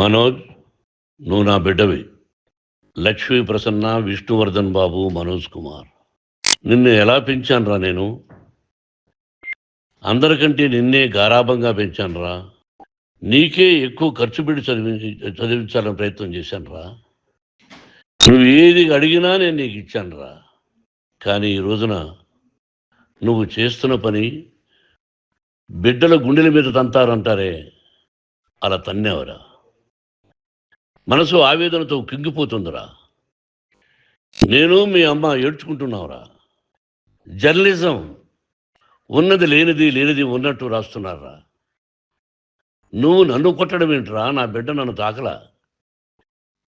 మనోజ్, నువ్వు నా బిడ్డవి. లక్ష్మీ ప్రసన్న, విష్ణువర్ధన్ బాబు, మనోజ్ కుమార్. నిన్ను ఎలా పెంచానురా నేను? అందరికంటే నిన్నే గారాభంగా పెంచానురా. నీకే ఎక్కువ ఖర్చు పెట్టి చదివించాలని ప్రయత్నం చేశానురా. నువ్వు ఏది అడిగినా నేను నీకు ఇచ్చానురా. కానీ ఈ రోజున నువ్వు చేస్తున్న పని బిడ్డల గుండెల మీద తంతారంటారే, అలా తన్నేవరా. మనసు ఆవేదనతో కింగిపోతుందిరా. నేను మీ అమ్మ ఏడ్చుకుంటున్నావురా. జర్నలిజం ఉన్నది లేనిది, లేనిది ఉన్నట్టు రాస్తున్నారా. నువ్వు నన్ను కొట్టడం ఏంట్రా? నా బిడ్డ నన్ను తాకలా.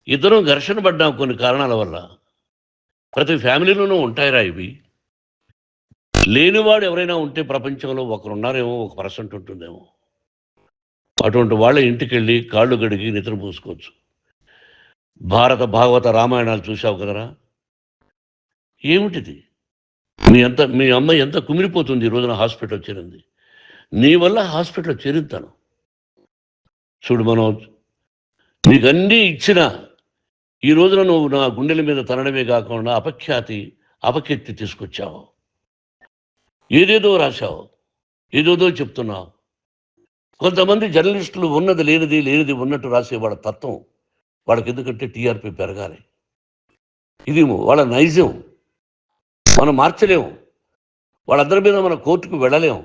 ఇద్దరం ఘర్షణ పడ్డాం కొన్ని కారణాల వల్ల. ప్రతి ఫ్యామిలీలోనూ ఉంటాయిరా ఇవి. లేనివాడు ఎవరైనా ఉంటే ప్రపంచంలో ఒకరున్నారేమో, 1% ఉంటుందేమో. అటువంటి వాళ్ళ ఇంటికి వెళ్ళి కాళ్ళు గడిగి నిద్ర పూసుకోవచ్చు. భారత భాగవత రామాయణాలు చూసావు కదరా. ఏమిటిది? మీ అమ్మ ఎంత కుమిలిపోతుంది ఈ రోజున హాస్పిటల్ చేరింది. నీ వల్ల హాస్పిటల్ చేరుతాను. చూడు మనోజ్, నీకన్నీ ఇచ్చిన ఈ రోజున నువ్వు నా గుండెల మీద తనడమే కాకుండా అపకీర్తి తీసుకొచ్చావు. ఏదేదో రాశావు, ఏదేదో చెప్తున్నావు. కొంతమంది జర్నలిస్టులు ఉన్నది లేనిది, లేనిది ఉన్నట్టు రాసే వాళ్ళ తత్వం వాళ్ళకి ఎందుకంటే టీఆర్పీ పెరగాలి. ఇది వాళ్ళ నైజం. మనం మార్చలేము. వాళ్ళందరి మీద మన కోర్టుకు వెళ్ళలేము.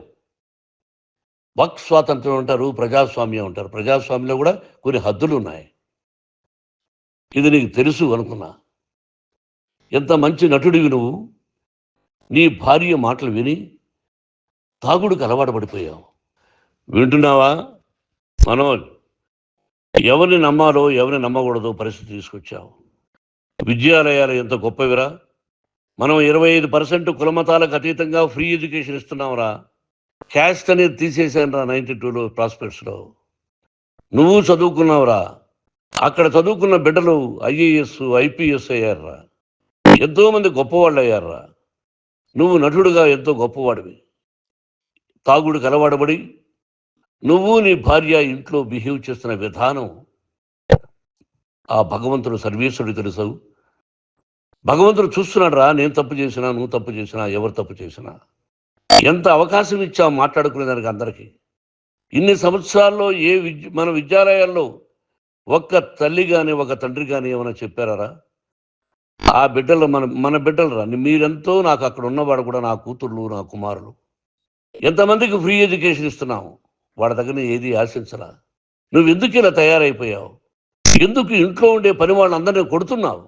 వాక్ స్వాతంత్రం అంటారు, ప్రజాస్వామ్యం అంటారు. ప్రజాస్వామ్యంలో కూడా కొన్ని హద్దులు ఉన్నాయి. ఇది నీకు తెలుసు అనుకున్నా. ఎంత మంచి నటుడివి నువ్వు. నీ భార్య మాటలు విని తాగుడుకు అలవాటు పడిపోయావు. వింటున్నావా మనోజ్? ఎవరిని నమ్మాలో ఎవరిని నమ్మకూడదో పరిస్థితి తీసుకొచ్చావు. విద్యాలయాలు ఎంత గొప్పవిరా. మనం 25% కులమతాలకు అతీతంగా ఫ్రీ ఎడ్యుకేషన్ ఇస్తున్నాంరా. క్యాస్ట్ అనేది తీసేసానురా 92లో ప్రాస్పెక్ట్స్లో. నువ్వు చదువుకున్నావురా. అక్కడ చదువుకున్న బిడ్డలు IAS, IPS అయ్యారురా. ఎంతోమంది గొప్పవాళ్ళు అయ్యారురా. నువ్వు నటుడుగా ఎంతో గొప్పవాడివి. తాగుడికి అలవాటుపడి నువ్వు నీ భార్య ఇంట్లో బిహేవ్ చేస్తున్న విధానం ఆ భగవంతుడు సర్వేశ్వరుడు తెలుసు. భగవంతుడు చూస్తున్నాడు రా. నేను తప్పు చేసినా, నువ్వు తప్పు చేసినా, ఎవరు తప్పు చేసినా. ఎంత అవకాశం ఇచ్చావు మాట్లాడుకునేదానికి అందరికీ. ఇన్ని సంవత్సరాల్లో మన విద్యాలయాల్లో ఒక్క తల్లి కానీ ఒక తండ్రి కానీ ఏమైనా చెప్పారా? ఆ బిడ్డలు మన బిడ్డలు రా. మీరెంతో నాకు అక్కడ ఉన్నవాడు కూడా నా కూతుర్లు, నా కుమారులు. ఎంతమందికి ఫ్రీ ఎడ్యుకేషన్ ఇస్తున్నావు. వాడి దగ్గర ఏది ఆశించరా. నువ్వు ఎందుకు ఇలా తయారైపోయావు? ఎందుకు ఇంట్లో ఉండే పని వాళ్ళని అందరినీ కొడుతున్నావు?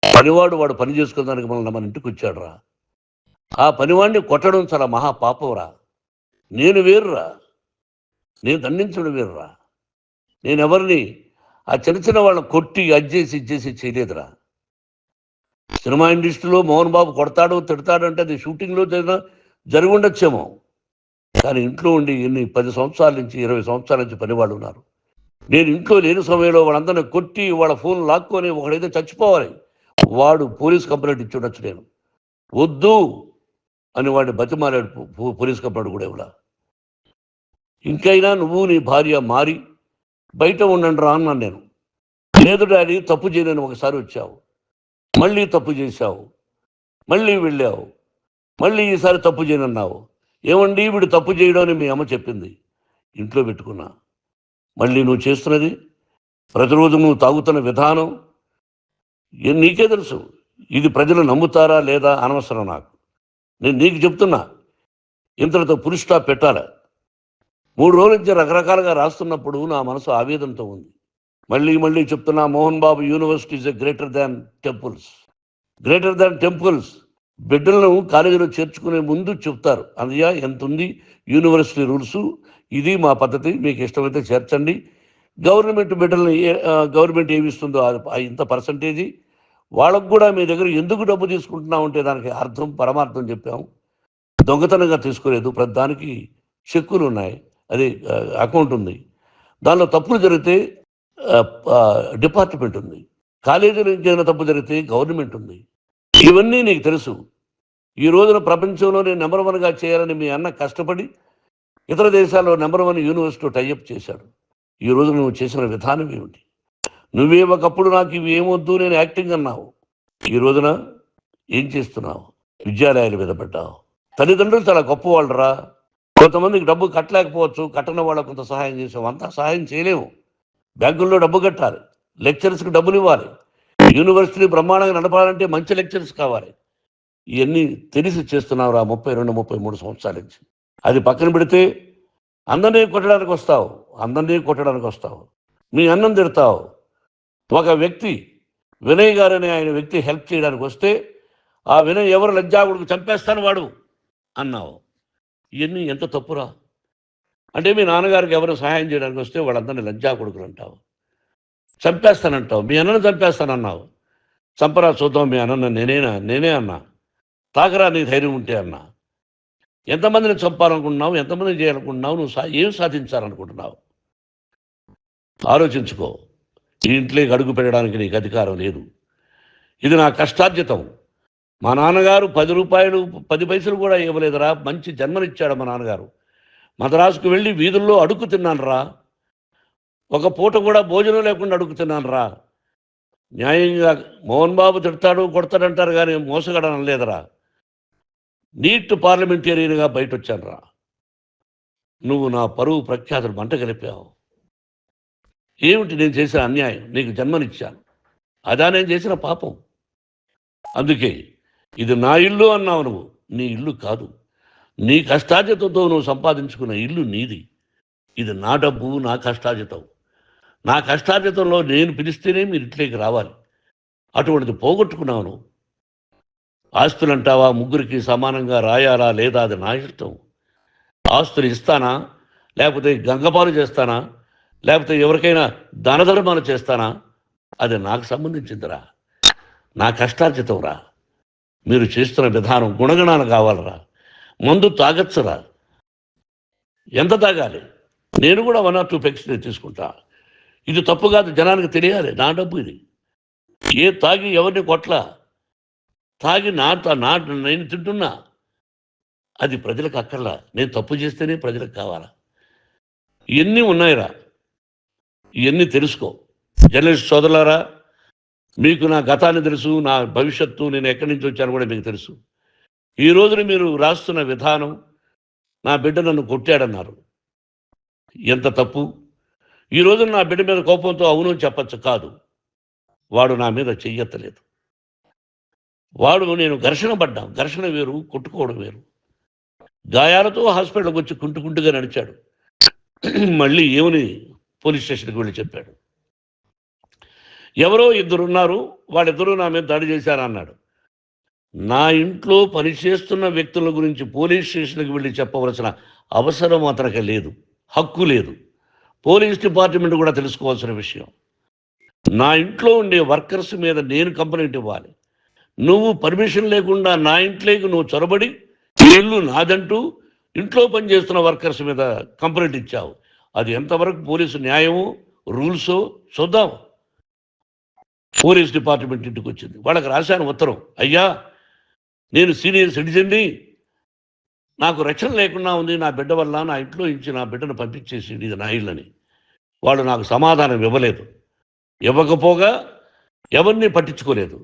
పనివాడు వాడు పని చేసుకోవడానికి మన ఇంటికి వచ్చాడు రా. ఆ పనివాడిని కొట్టడం చాలా మహాపాపంరా. నేను వేరురా. నేను దండించడం వేరురా. నేను ఎవరిని ఆ చిన్న చిన్న వాళ్ళని కొట్టి ఇచ్చేసి చేయలేదురా. సినిమా ఇండస్ట్రీలో మోహన్ బాబు కొడతాడు, తిడతాడు అంటే అది షూటింగ్లో జరిగి ఉండొచ్చేమో. కానీ ఇంట్లో ఉండి 10 సంవత్సరాల నుంచి 20 సంవత్సరాల నుంచి పనివాళ్ళు ఉన్నారు. నేను ఇంట్లో లేని సమయంలో వాళ్ళందరినీ కొట్టి వాళ్ళ ఫోన్ లాక్కొని ఒకడైతే చచ్చిపోవాలి. వాడు పోలీస్ కంప్లైంట్ ఇచ్చి ఉండొచ్చు. నేను వద్దు అని వాడిని బతిమాలాడు. పోలీస్ కంప్లైంట్ కూడా ఇవ్వలా. ఇంకైనా నువ్వు నీ భార్య మారి బయట ఉండండి రా అన్నాను నేను. లేదు డాడీ, తప్పు చేయలేని ఒకసారి వచ్చావు, మళ్ళీ తప్పు చేశావు, మళ్ళీ వెళ్ళావు, మళ్ళీ ఈసారి తప్పు చేయనన్నావు. ఏమండి వీడు తప్పు చేయడం అని మీ అమ్మ చెప్పింది. ఇంట్లో పెట్టుకున్నా. మళ్ళీ నువ్వు చేస్తున్నది, ప్రతిరోజు నువ్వు తాగుతున్న విధానం నీకే తెలుసు. ఇది ప్రజలు నమ్ముతారా లేదా అనవసరం నాకు. నేను నీకు చెప్తున్నా, ఇంతటితో ఫుల్ స్టాప్ పెట్టాలి. 3 రోజుల నుంచి రకరకాలుగా రాస్తున్నప్పుడు నా మనసు ఆవేదనతో ఉంది. మళ్ళీ చెప్తున్నా, Mohan Babu university is greater than temples. Greater than temples. బిడ్డలను కాలేజీలో చేర్చుకునే ముందు చెప్తారు, అన్నయ్య ఎంత ఉంది యూనివర్సిటీ రూల్స్, ఇది మా పద్ధతి, మీకు ఇష్టమైతే చేర్చండి. గవర్నమెంట్ బిడ్డలను గవర్నమెంట్ ఏమి ఇస్తుందో ఇంత పర్సంటేజీ వాళ్ళకు కూడా మీ దగ్గర ఎందుకు డబ్బు తీసుకుంటున్నా ఉంటే దానికి అర్థం పరమార్థం చెప్పాము. దొంగతనంగా తీసుకోలేదు. ప్రతి దానికి చెక్కులు ఉన్నాయి, అది అకౌంట్ ఉంది. దానిలో తప్పులు జరిగితే డిపార్ట్మెంట్ ఉంది. కాలేజీలో ఏదైనా తప్పు జరిగితే గవర్నమెంట్ ఉంది. ఇవన్నీ నీకు తెలుసు. ఈ రోజున ప్రపంచంలోనే నెంబర్ 1గా చేయాలని మీ అన్న కష్టపడి ఇతర దేశాల్లో నెంబర్ 1 యూనివర్సిటీ టైఅప్ చేశాడు. ఈరోజు నువ్వు చేసిన విధానం ఏమిటి? నువ్వే ఒకప్పుడు నాకు ఇవి ఏమొద్దు నేను యాక్టింగ్ అన్నావు. ఈ రోజున ఏం చేస్తున్నావు? విద్యాలయాల మీద పడ్డావు. తల్లిదండ్రులు చాలా గొప్పవాళ్ళరా. కొంతమందికి డబ్బు కట్టలేకపోవచ్చు, కట్టని వాళ్ళకు కొంత సహాయం చేసావు. అంతా సహాయం చేయలేము. బ్యాంకుల్లో డబ్బు కట్టాలి, లెక్చరర్స్కి డబ్బులు ఇవ్వాలి, యూనివర్సిటీ బ్రహ్మాండంగా నడపాలంటే మంచి లెక్చరర్స్ కావాలి. ఇవన్నీ తెలిసి చేస్తున్నావురా 32, 33 సంవత్సరాల నుంచి. అది పక్కన పెడితే అందరినీ కొట్టడానికి వస్తావు. మీ అన్నం తిడతావు. ఒక వ్యక్తి వినయ్ గారనే ఆయన వ్యక్తి హెల్ప్ చేయడానికి వస్తే ఆ వినయ్ ఎవరు లజ్జాగుడికి చంపేస్తాను వాడు అన్నావు. ఇవన్నీ ఎంత తప్పురా? అంటే మీ నాన్నగారికి ఎవరు సహాయం చేయడానికి వస్తే వాళ్ళందరినీ లజ్జాగుడుకులు అంటావు, చంపేస్తానంటావు. మీ అన్నను చంపేస్తానన్నావు. చంపరా చూద్దాం మీ అన్న. నేనే అన్నా. తాకరా నీ ధైర్యం ఉంటే అన్నా. ఎంతమందిని చంపాలనుకుంటున్నావు? ఎంతమందిని చేయాలనుకుంటున్నావు? నువ్వు ఏం సాధించాలనుకుంటున్నావు? ఆలోచించుకో. ఈ ఇంట్లోకి అడుగు పెట్టడానికి నీకు అధికారం లేదు. ఇది నా కష్టార్జితం. మా నాన్నగారు 10 రూపాయలు 10 పైసలు కూడా ఇవ్వలేదురా. మంచి జన్మనిచ్చాడు మా నాన్నగారు. మద్రాసుకు వెళ్ళి వీధుల్లో అడుగు తిన్నాను రా. ఒక పూట కూడా భోజనం లేకుండా అడుగు తిన్నాను రా. న్యాయంగా మోహన్ బాబు తిడతాడు కొడతాడంటారు కానీ మోసగడనం లేదురా. నీట్ పార్లమెంటేరియన్గా బయట వచ్చాను రా. నువ్వు నా పరువు ప్రఖ్యాతులు మంట కలిపావు. ఏమిటి నేను చేసిన అన్యాయం? నీకు జన్మనిచ్చాను, అదా నేను చేసిన పాపం. అందుకే ఇది నా ఇల్లు అన్నావు. నువ్వు నీ ఇల్లు కాదు. నీ కష్టార్జితంతో నువ్వు సంపాదించుకున్న ఇల్లు నీది. ఇది నా డబ్బు, నా కష్టార్జితం. నా కష్టార్జితంలో నేను పిలిస్తేనే మీరు ఇంట్లోకి రావాలి. అటువంటిది పోగొట్టుకున్నావు నువ్వు. ఆస్తులు అంటావా? ముగ్గురికి సమానంగా రాయాలా లేదా అది నా ఇష్టం. ఆస్తులు ఇస్తానా, లేకపోతే గంగపాలు చేస్తానా, లేకపోతే ఎవరికైనా దానధర్మాలు చేస్తానా, అది నాకు సంబంధించిందిరా. నా కష్టార్జితం రా. మీరు చేస్తున్న విధానం గుణగణాలు కావాలరా. మందు తాగచ్చురా. ఎంత తాగాలి? నేను కూడా 1 or 2 పెగ్స్ తీసుకుంటా. ఇది తప్పు కాదు, జనానికి తెలియాలి. నా డబ్బు ఇది. తాగి ఎవరిని కొట్లా, తాగి నేను తింటున్నా. అది ప్రజలకు అక్కర్లా. నేను తప్పు చేస్తేనే ప్రజలకు కావాలా. ఇవన్నీ ఉన్నాయిరా. ఇవన్నీ తెలుసుకో. జర్నలిస్ట్ సోదరులారా, మీకు నా గతాన్ని తెలుసు, నా భవిష్యత్తు, నేను ఎక్కడి నుంచి వచ్చాను కూడా మీకు తెలుసు. ఈ రోజున మీరు రాస్తున్న విధానం, నా బిడ్డ నన్ను కొట్టాడన్నారు. ఎంత తప్పు! ఈ రోజున నా బిడ్డ మీద కోపంతో అవును చెప్పచ్చు. కాదు, వాడు నా మీద చెయ్యెత్తలేదు. నేను ఘర్షణ పడ్డాం. ఘర్షణ వేరు, కొట్టుకోవడం వేరు. గాయాలతో హాస్పిటల్కి వచ్చి కుంటుకుంటుగా నడిచాడు. మళ్ళీ ఏమని పోలీస్ స్టేషన్కి వెళ్ళి చెప్పాడు. ఎవరో 2 ఉన్నారు, వాళ్ళిద్దరూ నా మీద దాడి చేశారన్నాడు. నా ఇంట్లో పనిచేస్తున్న వ్యక్తుల గురించి పోలీస్ స్టేషన్కి వెళ్ళి చెప్పవలసిన అవసరం అతనికి లేదు, హక్కు లేదు. పోలీస్ డిపార్ట్మెంట్ కూడా తెలుసుకోవాల్సిన విషయం. నా ఇంట్లో ఉండే వర్కర్స్ మీద నేను కంప్లైంట్ ఇవ్వాలి. నువ్వు పర్మిషన్ లేకుండా నా ఇంట్లోకి నువ్వు చొరబడి ఇల్లు నాదంటూ ఇంట్లో పనిచేస్తున్న వర్కర్స్ మీద కంప్లైంట్ ఇచ్చావు. అది ఎంతవరకు పోలీసు న్యాయమో రూల్సో చూద్దాం. పోలీస్ డిపార్ట్మెంట్ ఇంటికి వచ్చింది. వాళ్ళకి రాశాను ఉత్తరం, అయ్యా నేను సీనియర్ సిటిజన్ని, నాకు రక్షణ లేకుండా ఉంది, నా బిడ్డ వల్ల నా ఇంట్లో నుంచి నా బిడ్డను పంపించేసి ఇది నా ఇల్లని. వాళ్ళు నాకు సమాధానం ఇవ్వలేదు. ఇవ్వకపోగా ఎవరిని పట్టించుకోలేదు.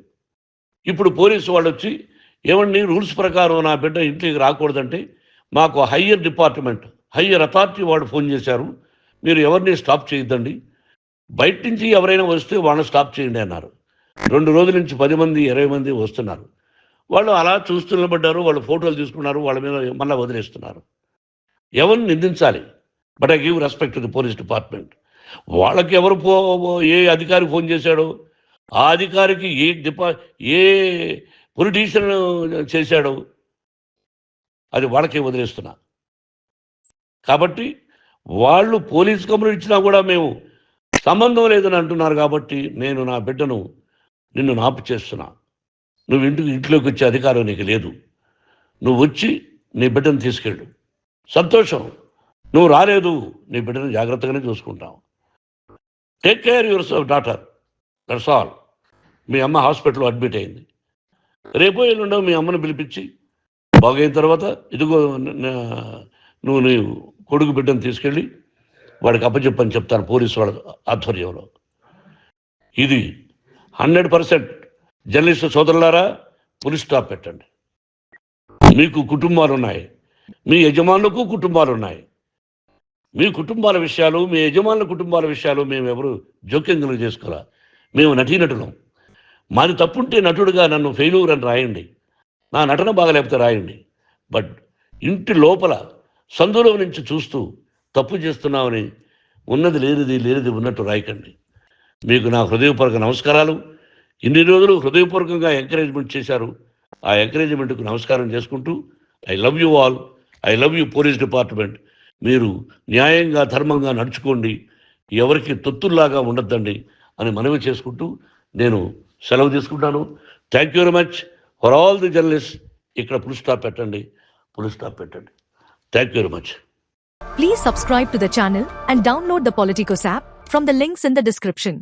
ఇప్పుడు పోలీసు వాళ్ళు వచ్చి ఏమండి రూల్స్ ప్రకారం నా బిడ్డ ఇంటికి రాకూడదంటే మాకు హయ్యర్ డిపార్ట్మెంట్, హయ్యర్ అథారిటీ వాళ్ళు ఫోన్ చేశారు, మీరు ఎవరిని స్టాప్ చేయొద్దండి, బయట నుంచి ఎవరైనా వస్తే వాళ్ళని స్టాప్ చేయండి అన్నారు. 2 రోజుల నుంచి 10 మంది 20 మంది వస్తున్నారు. వాళ్ళు అలా చూస్తూ నిలబడ్డారు. వాళ్ళు ఫోటోలు తీసుకున్నారు, వాళ్ళ మీద మళ్ళీ వదిలేస్తున్నారు. ఎవరిని నిందించాలి? But I give respect to the police department. వాళ్ళకి ఎవరు ఏ అధికారి ఫోన్ చేశాడో, ఆ అధికారికి ఏ పొలిటీషియన్ చేశాడో అది వాళ్ళకే వదిలేస్తున్నా. కాబట్టి వాళ్ళు పోలీస్ కంప్లైంట్ ఇచ్చినా కూడా మేము సంబంధం లేదని అంటున్నారు. కాబట్టి నేను నా బిడ్డను నిన్ను నాపు చేస్తున్నా. నువ్వు ఇంట్లోకి వచ్చే అధికారం నీకు లేదు. నువ్వు వచ్చి నీ బిడ్డను తీసుకెళ్ళు. సంతోషం, నువ్వు రాలేదు, నీ బిడ్డను జాగ్రత్తగానే చూసుకుంటావు. Take care your daughter, that's all. మీ అమ్మ హాస్పిటల్లో అడ్మిట్ అయింది. రేపో ఎల్లుండో మీ అమ్మను పిలిపించి బాగైన తర్వాత ఇదిగో నువ్వు నీ కొడుకు బిడ్డను తీసుకెళ్ళి వాడికి అప్పచెప్పని చెప్తాను పోలీసు వాళ్ళ ఆధ్వర్యంలో. ఇది 100% జర్నలిస్టు సోదరులారా, ఫుల్ స్టాప్ పెట్టండి. మీకు కుటుంబాలు ఉన్నాయి, మీ యజమానులకు కుటుంబాలు ఉన్నాయి. మీ కుటుంబాల విషయాలు, మీ యజమానుల కుటుంబాల విషయాలు మేము ఎవరు జోక్యం చేసుకోరా. మేము నటీనటులం. మాది తప్పుంటే నటుడుగా నన్ను ఫెయిల్యూర్ అని రాయండి, నా నటన బాగలేకపోతే రాయండి. బట్ ఇంటి లోపల సందులో నుంచి చూస్తూ తప్పు చేస్తున్నామని ఉన్నది లేనిది లేనిది ఉన్నట్టు రాయకండి. మీకు నా హృదయపూర్వక నమస్కారాలు. ఇన్ని రోజులు హృదయపూర్వకంగా ఎంకరేజ్మెంట్ చేశారు. ఆ ఎంకరేజ్మెంట్కు నమస్కారం చేసుకుంటూ I love you all. I love you police department. మీరు న్యాయంగా ధర్మంగా నడుచుకోండి, ఎవరికి తొత్తుల్లాగా ఉండొద్దండి అని మనవి చేసుకుంటూ నేను సెలవు తీసుకుంటాను. Thank you very much for all the journalist. ఇక్కడ ఫుల్ స్టాప్ పెట్టండి, ఫుల్ స్టాప్ పెట్టండి. Thank you very much. Please subscribe to the channel and download the Politicos app from the links in the description.